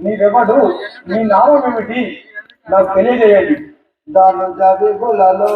నీవెవడు, నీ నామం ఏమిటి నాకు తెలియజేయండి. దాని జబిబులలో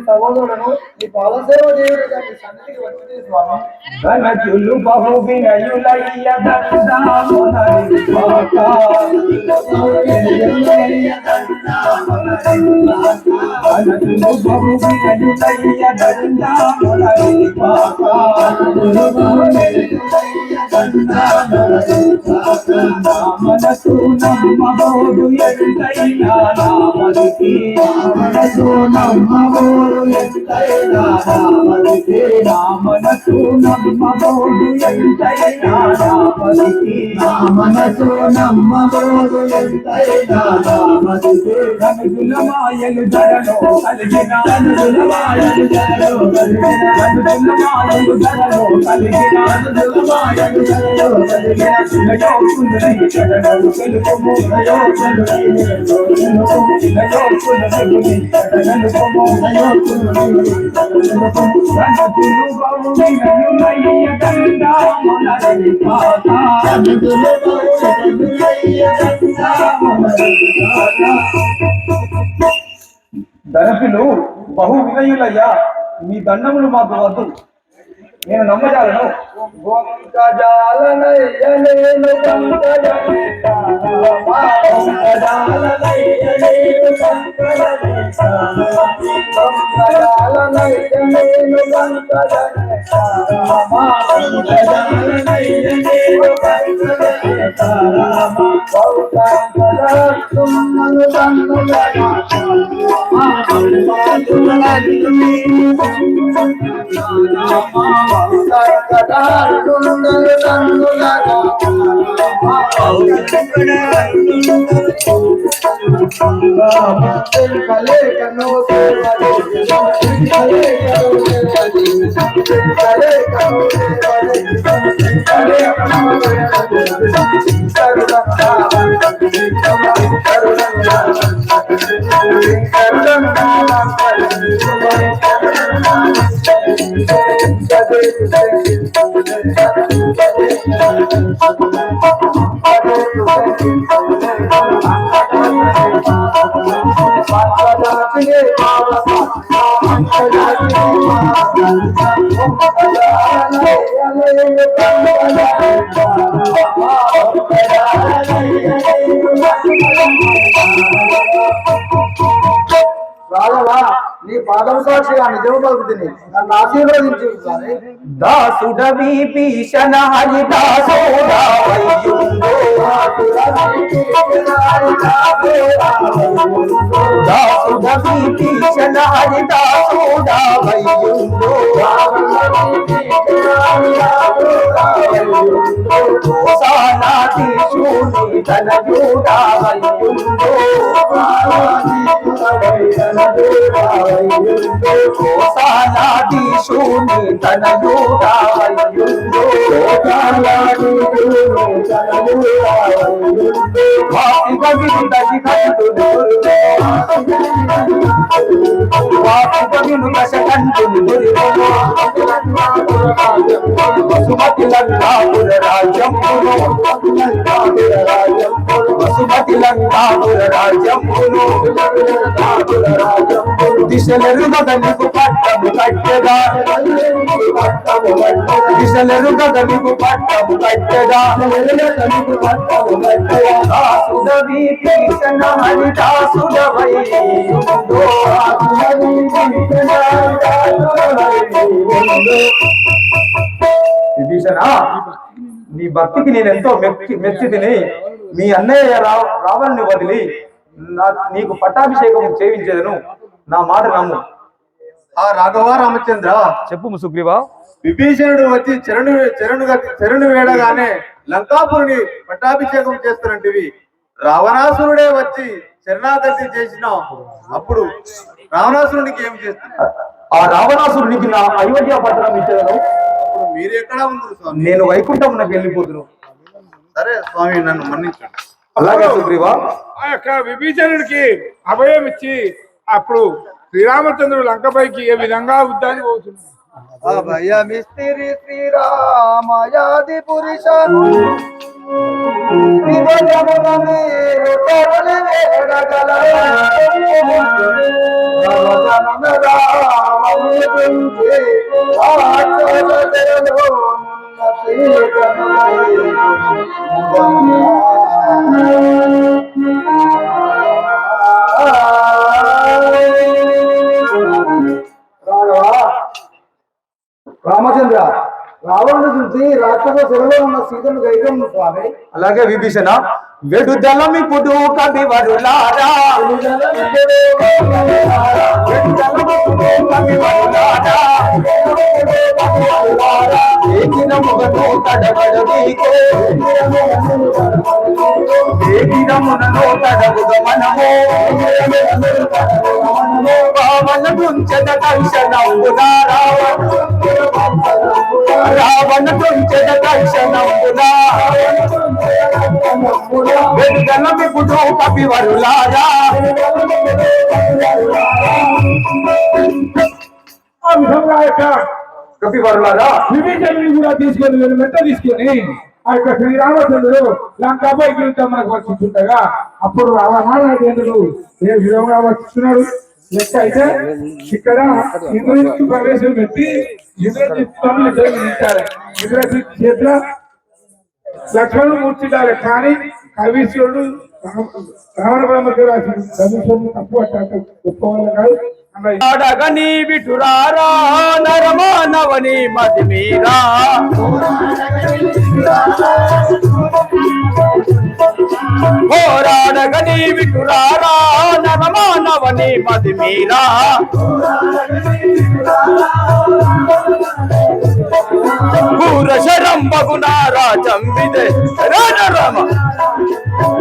సహోదరులను ఈ పాలసేవ దేవుడు దాన్ని సన్నిధికి వచ్చింది స్వామి. ఘనజులు బహు వినయులయ్య దండామునరి పాక ఘనజులు బహు వినయులయ్య దండామునరి పాక మనసు నమ్మబోడు ఎంతైనా నామనికి మనసు నమ్మబోడు ఎంతైనా నామనికి మనసు నమ్మబోడు ఎంతైనా నామనికి మనసు నమ్మబోడు ఎంతైనా నామనికి ధనుల మాయలు ధరలో కలిగిన ధనుల మాయలు ధరలో కలిగిన ధనుల మాయలు ధరలో కలిగిన ధనుల మాయలు ధరలో కలిగిన నయో కుందై చరణు తెలుపు నయో కుందై నయో కుందై చరణు నయో కుందై ధనులు బావుని నయ్య కండా మనరి పాత ధనులు బావుని నయ్య కండా మనరి పాత. ధనకులు బహు వినయులయ్యా, మీ దండములు మాకు వద్దు, నేను నమ్మజాలను. రాఘవ నీ పాదం సాక్షిగా నిజము పలుకుతుంది నన్ను ఆశీర్వదించు స్వామి. దాసుడ విభీషణ హరిదాసుడ వయ్యుండో దాసుడ విభీషణ హరిదాసుడ వయ్యుండో సానాధీశుని ధనయుడ వయ్యుండో సానాధీశుని ధనయుడ వయ్యుండో వాసిక వినుదసి కంటును వాసిక వినుదశ కంటును వసుమతి లంకాపుర రాజ్యమును వసుమతి లంకాపుర రాజ్యమును దిశలెరుగద నీకు పట్టము కట్టెగా దిశలెరుగద నీకు పట్టము కట్టెగా దాసుడ విభీషణ హరిదాసుడ వయ్యుండో విభీషణ నీ భక్తికి నేనెంతో మెచ్చి తిని మీ అన్నయ్య రావణుని వదిలి నీకు పట్టాభిషేకం చేయించేదను, నా మాట నమ్ము. ఆ రాఘవ రామచంద్ర చెప్పు సుగ్రీవా. విభీషణుడు వచ్చి చరణు వేడగానే లంకాపురిని పట్టాభిషేకం చేస్తున్నట్టువి రావణాసురుడే వచ్చి శరణాగతి చేసిన అప్పుడు రావణాసురునికి ఏం చేస్తున్నా? ఆ రావణాసురునికి నా అయోధ్య పట్టణం ఇచ్చేదను. అప్పుడు మీరు ఎక్కడ ఉంది స్వామి? నేను వైకుంఠమునకు వెళ్ళిపోదును. సరే స్వామి, నన్ను మన్నించండి. అలాగే సుగ్రీవా. ఆ యొక్క విభీషణుడికి అభయం ఇచ్చి అప్పుడు శ్రీరామచంద్రుడు లంకపైకి ఏ విధంగా యుద్ధానికి పోతున్నాడు. అభయమిస్తిరి శ్రీరామయాది పురుష రామచంద్ర, రావణుడు చూసి రాక్షస శిలలో ఉన్న సీతను గైకం స్వామి. అలాగే విభీషణ, వెడుదలమిప్పుడు కవివరులారా ఏకినముగను తడబడవీకో ఏకినమునను తడబుగ మనము పావన గుంచెద దర్శనంబునా రావణ గుంచెద దర్శనంబునా వెడుదలమిప్పుడు కవివరులారా. ఆ విధంగా యొక్క కవివరులారా విభీషణుని కూడా తీసుకొని వెంట తీసుకొని ఆ యొక్క శ్రీరామచంద్రుడు లంకాపైకి మనకు వచ్చిండగా అప్పుడు రావణాదేవుడు ఏ విధంగా వచ్చిస్తున్నాడు లెక్క అయితే ఇక్కడ ఇంద్రజిత్తు ప్రవేశం పెట్టి ఇంద్రజిత్తు ఇంద్రజిత్ చేత లక్ష్మణుడు కూర్చుంటారు. కానీ కవీశ్వరుడు రావణ బ్రహ్మకి రాసిన కవీశ్వరుడు తప్పు అట్ట గొప్పవాళ్ళు కాదు. అడగని విటురారా నరమానవని మది మీరా పోరాడగని విటురారా నరమానవని మది మీరా పూరశరం బగునారా చంబిదే రామ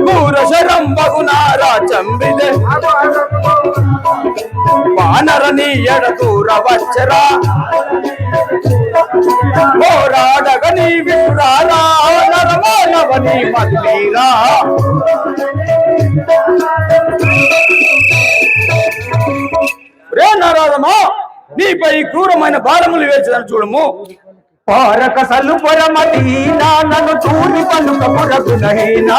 పూరశరం బగునారా చంబిదే వానరని ఎడతూర వచ్చరా పోరాడగని విటురారా నరమానవని మది మీరా. రే నరమా, నీపై క్రూరమైన భారములు వేర్చదని చూడము. పారక సల్లుపరమతి నన్ను తూరి పలుక పురగునహీనా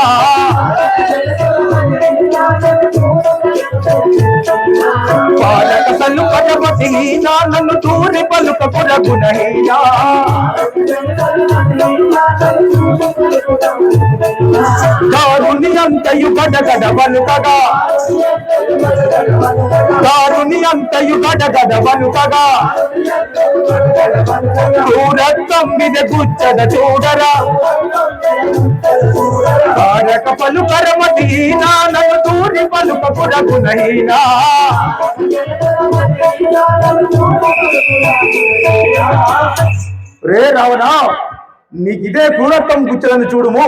పాలక సల్లుపరమతి నన్ను తూరి పలుక పురగునహీనా దారుని అంతయు గడగడ వనుకగా దారుని అంతయు గడగడ వనుకగా క్రూరత్వం మీద గుచ్చద చూడరా కారక పలుకరమదీనా నన్ను దూరి పలుక పురగునహీనా రే రావణ నీకిదే క్రూరత్వం గుచ్చదని చూడుము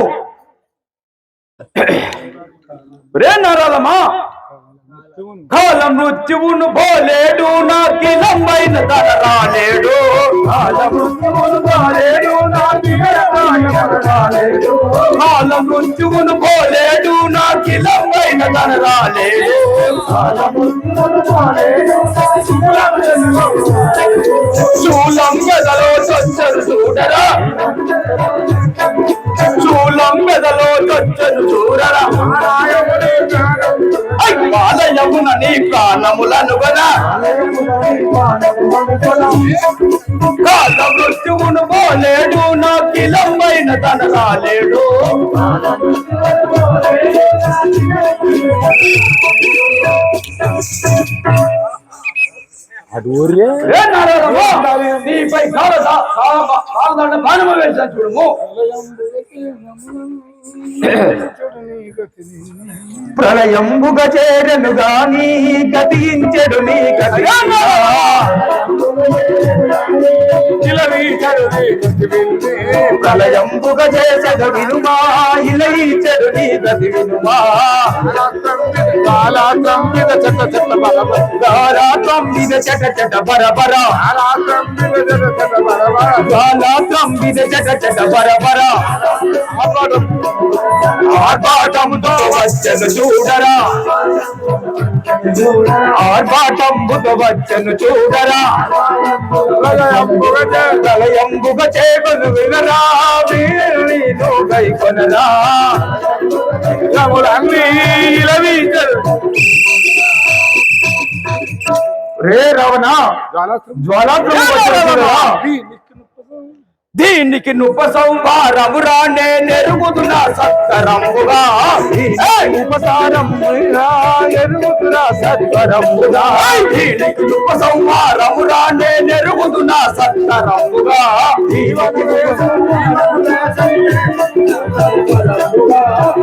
రే నారాలమా కాల మృత్యువును పోలేడు నాకిలమైన తన రాలేడు కాల మృత్యువును పోలేడు కాల మృత్యువును పోలేడు నాకిలమైన తన రాలేడు శూలం మెదలో చొచ్చరు చూడరా శూలం మెదలో చొచ్చరు చూడరా బాలయమున నీ ప్రాణములను కాల మృత్యువును పోలేడు నా కిలమైన తన రాలేడు నీపై బాణము వేసాను చూడము ప్రళయంబుగా చేరను గాని గతించెడు నీ గతి ప్రళయంబుగా చేసెడు వినుమా ఇలయిచెడు నీ గతి వినుమా కాలాత్రం మీద చెట్ట చెట్ట కాలాత్రం మీద చెట్ట చెట్ట బరబర కాలాత్రం మీద చెట్ట చెట్ట బరబర ఆర్భాటముతో వచ్చను చూడరా ఆర్భాటంబుతో వచ్చను చూడరా ప్రళయంబుగ చేపలు వినరా వీరుని గైకొనరా రే రావణ జ్వాలాత్రం దీనికి నుప సంవారము రానే నెరుగుతున్నా సత్కరంబుగా ఉపసారముగా ఎరుగుతున్నా సత్కరంబుగా దీనికి నుప సంవారము రానే నెరుగుతున్నా సత్కరంబుగా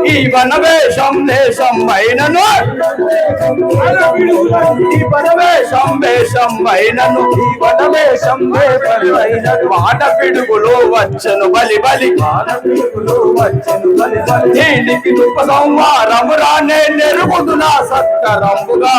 ఈ వనవేషం దేశం అయినను ఈ వనవేషం వేషం అయినను ఈ వనవేషం వేషమైనను మాట పిడుగులు వచ్చను బలి బలి దీనికి ఉప సంవారము రానే నెరుగుతున్నా సత్కరంబుగా